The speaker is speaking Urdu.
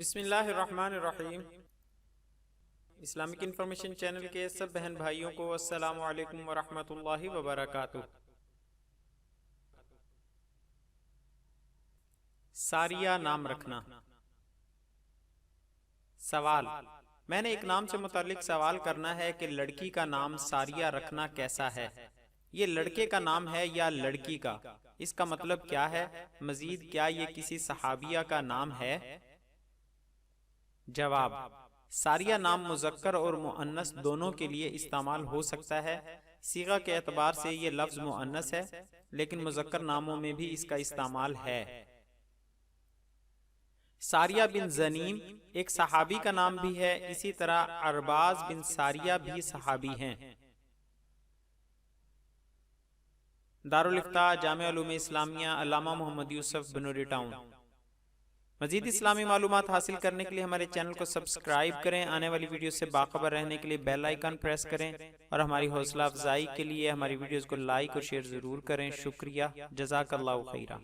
بسم اللہ الرحمن الرحیم۔ اسلامک انفارمیشن چینل کے سب بہن بھائیوں کو السلام علیکم ورحمۃ اللہ وبرکاتہ۔ ساریہ نام رکھنا۔ سوال: میں نے ایک نام سے متعلق سوال کرنا ہے کہ لڑکی کا نام ساریہ رکھنا کیسا ہے؟ یہ لڑکے کا نام ہے یا لڑکی کا؟ اس کا مطلب کیا ہے؟ مزید کیا یہ کسی صحابیہ کا نام ہے؟ جواب: ساریہ نام مذکر اور مؤنث دونوں کے لیے استعمال ہو سکتا ہے۔ صیغہ کے اعتبار سے یہ لفظ مؤنث ہے، لیکن مذکر ناموں میں بھی اس کا استعمال ہے۔ ساریہ بن زنیم ایک صحابی کا نام بھی ہے، اسی طرح ارباز بن ساریہ بھی صحابی ہیں۔ دارالافتاء جامع علوم اسلامیہ، علامہ محمد یوسف بنوری ٹاؤن۔ مزید اسلامی معلومات حاصل کرنے کے لیے ہمارے چینل کو سبسکرائب کریں، آنے والی ویڈیو سے باخبر رہنے کے لیے بیل آئیکن پریس کریں، اور ہماری حوصلہ افزائی کے لیے ہماری ویڈیوز کو لائک اور شیئر ضرور کریں۔ شکریہ، جزاک اللہ خیرہ۔